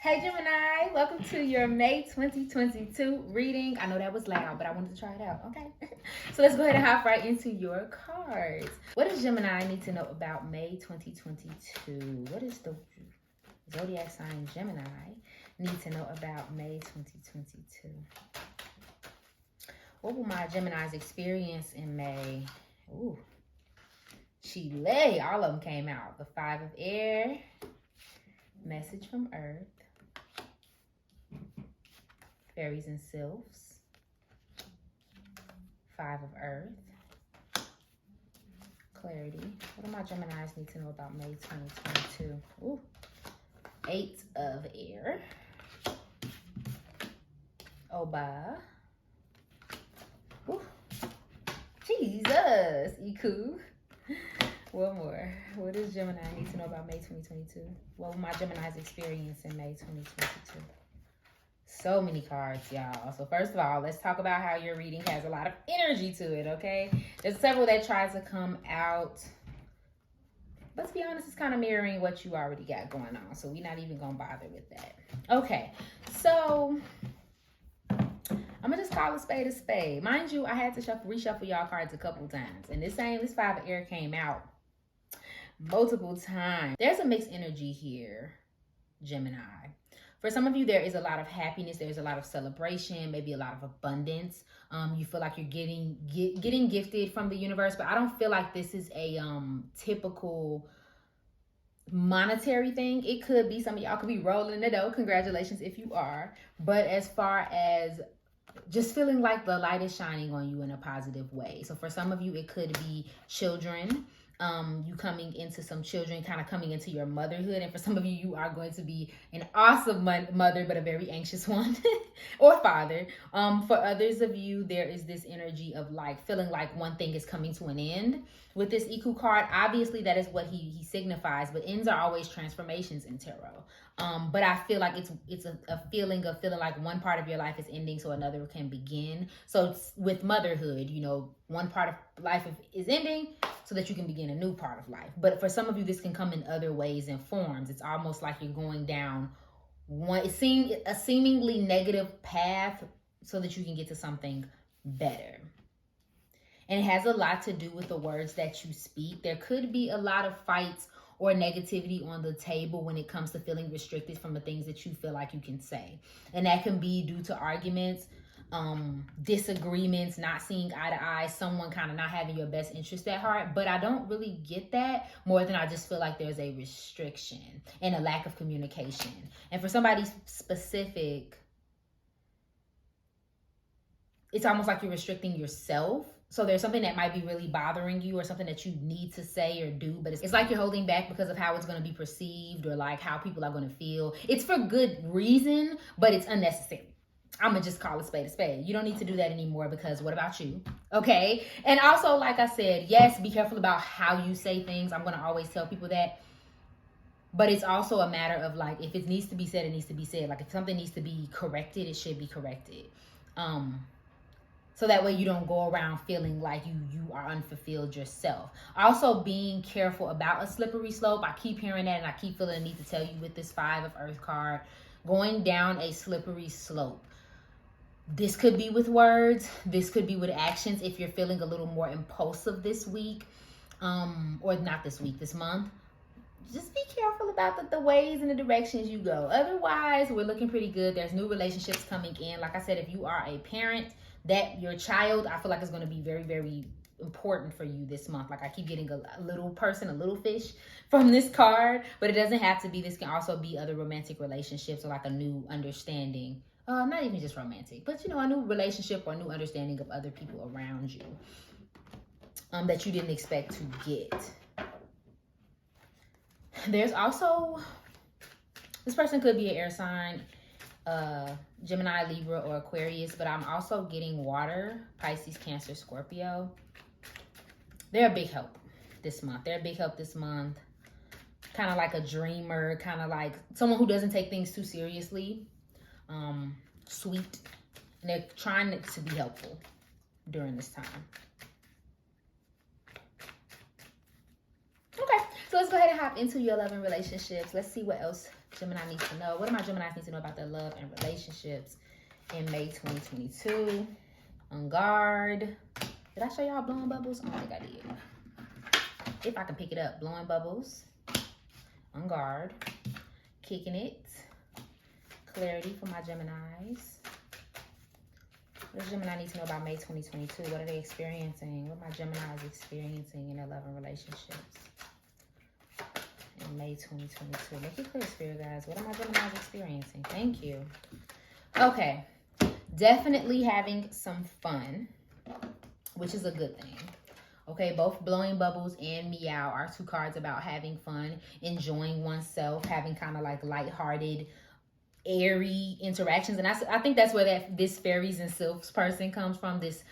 Hey Gemini, welcome to your May 2022 reading. I know that was loud, but I wanted to try it out. Okay. So let's go ahead and hop right into your cards. What does Gemini need to know about May 2022? What is the zodiac sign Gemini need to know about May 2022? What will my Gemini's experience in May? Ooh. Chile. All of them came out. The Five of Air. Message from Earth. Fairies and Sylphs. Five of Earth. Clarity. What do my Geminis need to know about May 2022? Ooh. Eight of Air. Oba. Ooh. Jesus. Iku. One more. What does Gemini need to know about May 2022? What will my Gemini's experience in May 2022? So many cards, y'all. So first of all, let's talk about how your reading has a lot of energy to it, okay? There's several that try to come out. But to be honest, it's kind of mirroring what you already got going on. So we're not even going to bother with that. Okay, so I'm going to just call a spade a spade. Mind you, I had to reshuffle y'all cards a couple times. And this Five of Air came out multiple times. There's a mixed energy here, Gemini. For some of you, there is a lot of happiness. There's a lot of celebration, maybe a lot of abundance. You feel like you're getting gifted from the universe, but I don't feel like this is a typical monetary thing. It could be some of y'all could be rolling the dough. Congratulations if you are. But as far as just feeling like the light is shining on you in a positive way. So for some of you, it could be children. You coming into some children, kind of coming into your motherhood. And for some of you, you are going to be an awesome mother, but a very anxious one or father. For others of you, there is this energy of like feeling like one thing is coming to an end. With this Iku card, obviously that is what he signifies, but ends are always transformations in tarot. But I feel like it's a feeling of feeling like one part of your life is ending so another can begin. So it's with motherhood, you know, one part of life is ending so that you can begin a new part of life. But for some of you, this can come in other ways and forms. It's almost like you're going down a seemingly negative path so that you can get to something better. And it has a lot to do with the words that you speak. There could be a lot of fights or negativity on the table when it comes to feeling restricted from the things that you feel like you can say. And that can be due to arguments, disagreements, not seeing eye to eye, someone kind of not having your best interest at heart. But I don't really get that more than I just feel like there's a restriction and a lack of communication. And for somebody specific, it's almost like you're restricting yourself. So there's something that might be really bothering you or something that you need to say or do, but it's like you're holding back because of how it's going to be perceived or like how people are going to feel. It's for good reason, but it's unnecessary. I'm going to just call a spade a spade. You don't need to do that anymore because what about you? Okay. And also, like I said, yes, be careful about how you say things. I'm going to always tell people that. But it's also a matter of like, if it needs to be said, it needs to be said. Like if something needs to be corrected, it should be corrected. So that way you don't go around feeling like you are unfulfilled yourself. Also being careful about a slippery slope. I keep hearing that and I keep feeling the need to tell you with this Five of Earth card, going down a slippery slope. This could be with words. This could be with actions if you're feeling a little more impulsive this week. Or not this week, this month. Just be careful about the ways and the directions you go. Otherwise, we're looking pretty good. There's new relationships coming in. Like I said, if you are a parent, that your child, I feel like is going to be very, very important for you this month. Like I keep getting a little person, a little fish from this card, but it doesn't have to be. This can also be other romantic relationships or like a new understanding. Not even just romantic, but you know, a new relationship or a new understanding of other people around you that you didn't expect to get. There's also, this person could be an air sign, Gemini, Libra, or Aquarius, but I'm also getting water, Pisces, Cancer, Scorpio. They're a big help this month. Kind of like a dreamer, kind of like someone who doesn't take things too seriously, sweet, and they're trying to be helpful during this time. Okay, so let's go ahead and hop into your love and relationships. Let's see what else Gemini needs to know? What do my Geminis need to know about their love and relationships in May 2022? On guard. Did I show y'all blowing bubbles? I don't think I did. If I can pick it up. Blowing bubbles. On guard. Kicking it. Clarity for my Geminis. What does Gemini need to know about May 2022? What are they experiencing? What are my Geminis experiencing in their love and relationships in May 2022? Make it clear, Spirit guys. What are my Geminis experiencing? Thank you. Okay. Definitely having some fun, which is a good thing. Okay, both blowing bubbles and meow are two cards about having fun, enjoying oneself, having kind of like lighthearted, airy interactions. And I think that's where this fairies and sylphs person comes from. This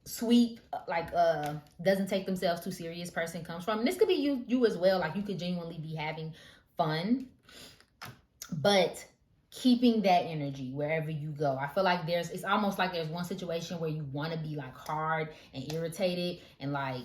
sweet, like doesn't take themselves too serious person comes from. And this could be you as well. Like you could genuinely be having fun, but keeping that energy wherever you go. I feel like it's almost like there's one situation where you want to be like hard and irritated and like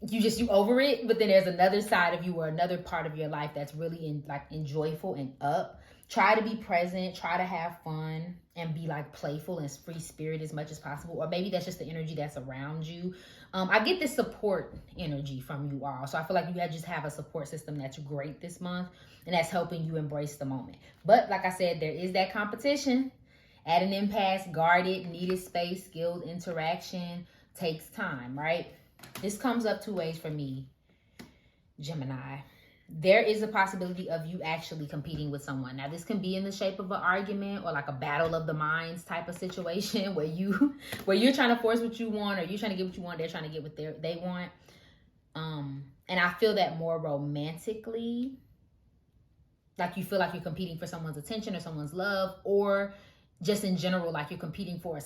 you over it, but then there's another side of you or another part of your life that's really joyful and up. Try to be present, try to have fun, and be like playful and free spirit as much as possible. Or maybe that's just the energy that's around you. I get this support energy from you all. So I feel like you just have a support system that's great this month, and that's helping you embrace the moment. But like I said, there is that competition. At an impasse, guarded, needed space, skilled interaction, takes time, right? This comes up two ways for me, Gemini. There is a possibility of you actually competing with someone. Now, this can be in the shape of an argument or like a battle of the minds type of situation where you're trying to force what you want, or you're trying to get what you want, they're trying to get what they want. And I feel that more romantically, like you feel like you're competing for someone's attention or someone's love, or just in general, like you're competing for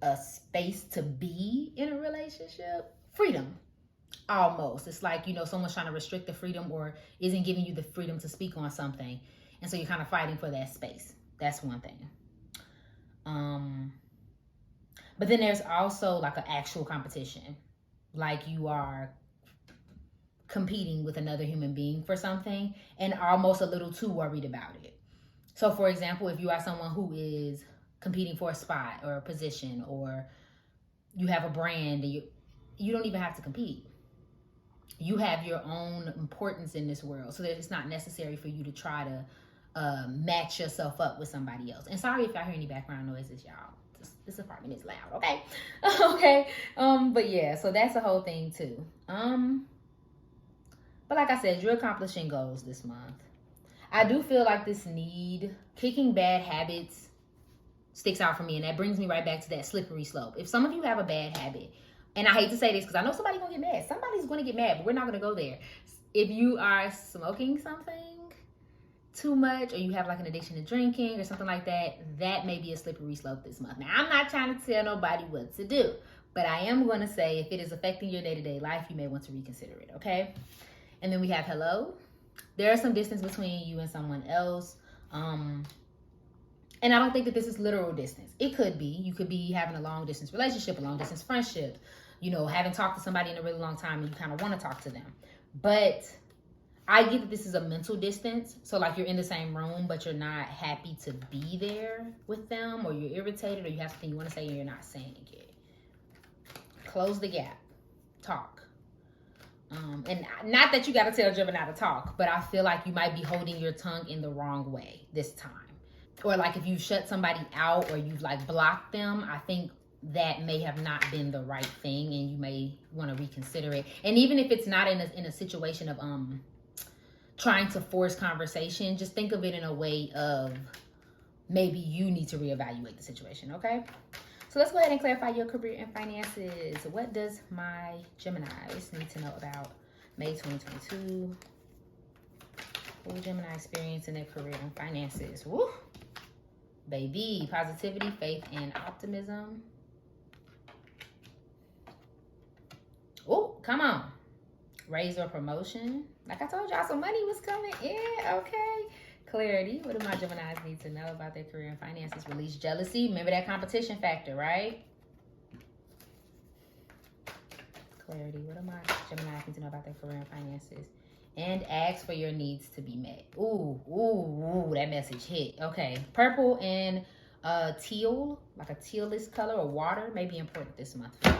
a space to be in a relationship. Freedom. Almost. It's like, someone's trying to restrict the freedom or isn't giving you the freedom to speak on something. And so you're kind of fighting for that space. That's one thing. But then there's also like an actual competition. Like you are competing with another human being for something and almost a little too worried about it. So for example, if you are someone who is competing for a spot or a position, or you have a brand, and you don't even have to compete. You have your own importance in this world, so that it's not necessary for you to try to match yourself up with somebody else. And sorry if y'all hear any background noises, y'all. This apartment is loud, okay? Okay. But yeah, so that's the whole thing too. But like I said, you're accomplishing goals this month. I do feel like this kicking bad habits sticks out for me, and that brings me right back to that slippery slope. If some of you have a bad habit, and I hate to say this because I know somebody's gonna get mad. Somebody's gonna get mad, but we're not gonna go there. If you are smoking something too much, or you have like an addiction to drinking or something like that, that may be a slippery slope this month. Now, I'm not trying to tell nobody what to do, but I am gonna say if it is affecting your day-to-day life, you may want to reconsider it, okay? And then we have hello. There is some distance between you and someone else. And I don't think that this is literal distance. It could be. You could be having a long distance relationship, a long distance friendship, haven't talked to somebody in a really long time and you kind of want to talk to them. But I get that this is a mental distance. So like you're in the same room, but you're not happy to be there with them, or you're irritated, or you have something you want to say and you're not saying it. Close the gap. Talk. And not that you got to tell Gemini to talk, but I feel like you might be holding your tongue in the wrong way this time. Or like if you shut somebody out or you've like blocked them, I think that may have not been the right thing, and you may want to reconsider it. And even if it's not in a situation of trying to force conversation, just think of it in a way of maybe you need to reevaluate the situation, okay? So let's go ahead and clarify your career and finances. What does my Geminis need to know about May 2022? What will Gemini experience in their career and finances? Woo! Baby, positivity, faith, and optimism. Oh, come on. Raise or promotion. Like I told y'all, some money was coming in. Okay. Clarity. What do my Geminis need to know about their career and finances? Release jealousy. Remember that competition factor, right? Clarity. What do my Geminis need to know about their career and finances and ask for your needs to be met. Ooh, that message hit. Okay, purple and teal, like a tealish color or water, may be important this month for y'all.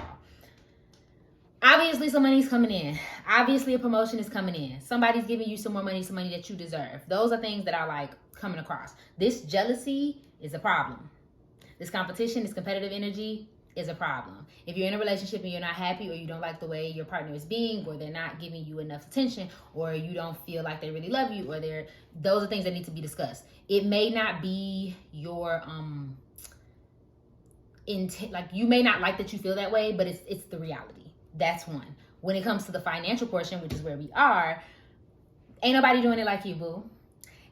Obviously, some money's coming in. Obviously, a promotion is coming in. Somebody's giving you some more money, some money that you deserve. Those are things that I like coming across. This jealousy is a problem. This competition, this competitive energy is a problem. If you're in a relationship and you're not happy, or you don't like the way your partner is being, or they're not giving you enough attention, or you don't feel like they really love you, or those are things that need to be discussed. It may not be your intent, like you may not like that you feel that way, but it's the reality. That's one. When it comes to the financial portion, which is where we are, ain't nobody doing it like you, boo.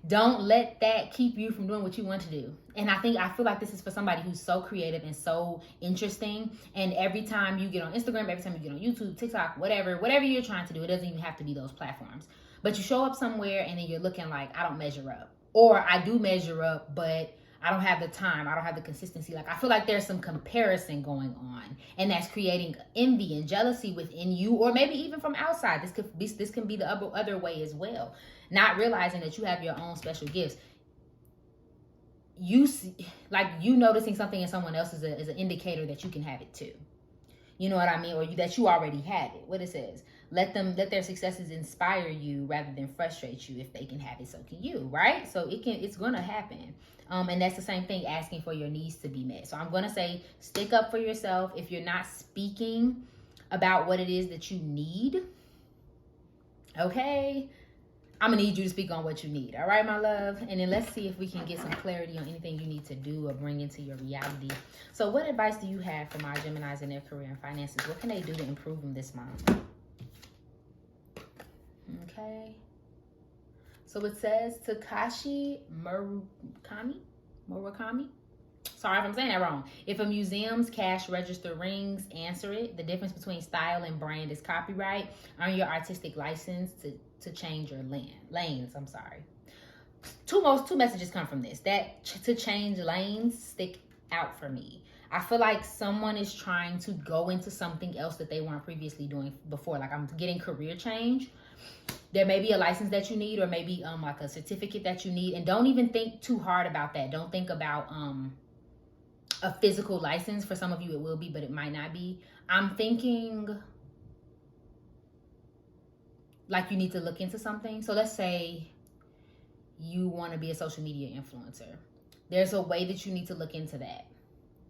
Don't let that keep you from doing what you want to do. And I feel like this is for somebody who's so creative and so interesting. And every time you get on Instagram, every time you get on YouTube, TikTok, whatever you're trying to do, it doesn't even have to be those platforms. But you show up somewhere and then you're looking like, I don't measure up. Or I do measure up, but I don't have the time. I don't have the consistency. Like, I feel like there's some comparison going on, and that's creating envy and jealousy within you, or maybe even from outside. This can be the other way as well. Not realizing that you have your own special gifts. You noticing something in someone else is an indicator that you can have it too. You know what I mean? Or that you already have it. What it says. Let their successes inspire you rather than frustrate you. If they can have it, so can you, right? So it's gonna happen. And that's the same thing, asking for your needs to be met. So I'm gonna say, stick up for yourself. If you're not speaking about what it is that you need, okay, I'm gonna need you to speak on what you need. All right, my love? And then let's see if we can get some clarity on anything you need to do or bring into your reality. So what advice do you have for my Geminis in their career and finances? What can they do to improve them this month? Okay. So it says Takashi Murakami. Sorry if I'm saying that wrong. If a museum's cash register rings, answer it. The difference between style and brand is copyright. Earn your artistic license to change your lanes. I'm sorry. Two messages come from this. That to change lanes stick out for me. I feel like someone is trying to go into something else that they weren't previously doing before. Like, I'm getting career change. There may be a license that you need, or maybe like a certificate that you need. And don't even think too hard about that. Don't think about a physical license. For some of you it will be, but it might not be. I'm thinking like you need to look into something. So let's say you want to be a social media influencer. There's a way that you need to look into that.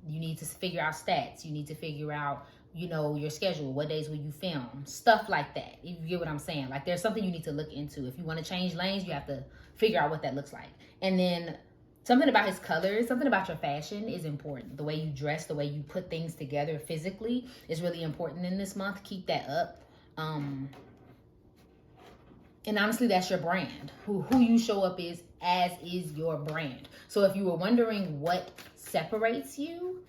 You need to figure out stats. You need to figure out, your schedule. What days will you film? Stuff like that. If you get what I'm saying. Like, there's something you need to look into. If you want to change lanes, you have to figure out what that looks like. And then something about his colors, something about your fashion is important. The way you dress, the way you put things together physically is really important in this month. Keep that up. And honestly, that's your brand. Who you show up as is your brand. So if you were wondering what separates you,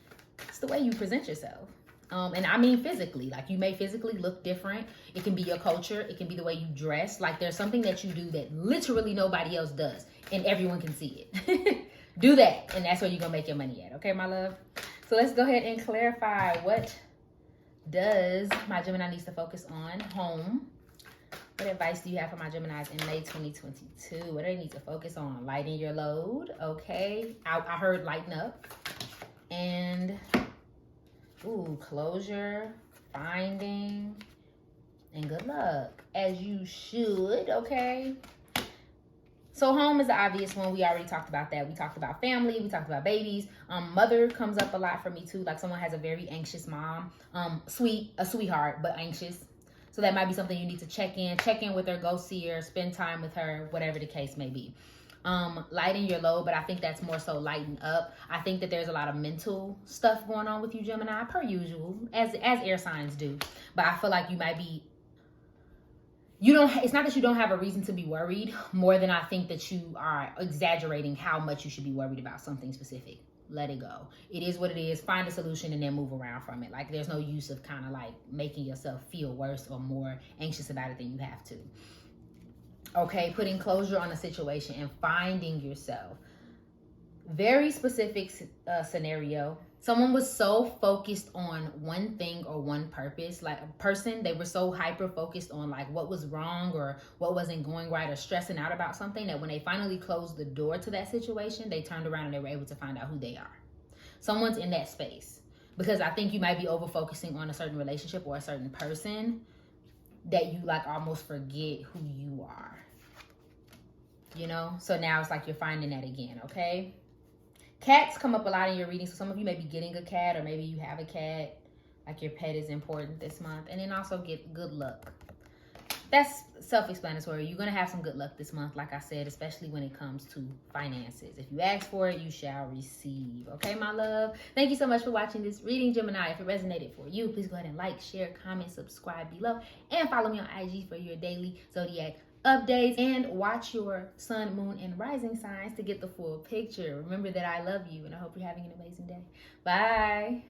it's the way you present yourself. And I mean physically. Like, you may physically look different. It can be your culture. It can be the way you dress. Like, there's something that you do that literally nobody else does, and everyone can see it. Do that, and that's where you're going to make your money at. Okay, my love? So let's go ahead and clarify, what does my Gemini needs to focus on? Home. What advice do you have for my Geminis in May 2022? What do they need to focus on? Lighten your load. Okay. I heard lighten up. And, closure, finding, and good luck. As you should, okay? So home is the obvious one. We already talked about that. We talked about family. We talked about babies. Mother comes up a lot for me too. Like, someone has a very anxious mom. A sweetheart, but anxious. So that might be something you need to check in with her, go see her, spend time with her, whatever the case may be. Lighten your load, but I think that's more so lighten up. I think that there's a lot of mental stuff going on with you, Gemini, per usual, as air signs do. But I feel like you might be, it's not that you don't have a reason to be worried, more than I think that you are exaggerating how much you should be worried about something specific. Let it go. It is what it is. Find a solution and then move around from it. Like, there's no use of kind of like making yourself feel worse or more anxious about it than you have to. Okay, putting closure on a situation and finding yourself. Very specific scenario. Someone was so focused on one thing or one purpose, like a person, they were so hyper focused on like what was wrong or what wasn't going right or stressing out about something that when they finally closed the door to that situation, they turned around and they were able to find out who they are. Someone's in that space because I think you might be over focusing on a certain relationship or a certain person that you like almost forget who you are, you know? So now it's like you're finding that again, okay? Cats come up a lot in your reading, so some of you may be getting a cat, or maybe you have a cat. Like your pet is important this month. And then also get good luck. That's self-explanatory. You're going to have some good luck this month, like I said, especially when it comes to finances. If you ask for it, you shall receive. Okay, my love? Thank you so much for watching this reading, Gemini. If it resonated for you, please go ahead and like, share, comment, subscribe below, and follow me on IG for your daily zodiac updates, and watch your sun, moon, and rising signs to get the full picture. Remember that I love you, and I hope you're having an amazing day. Bye.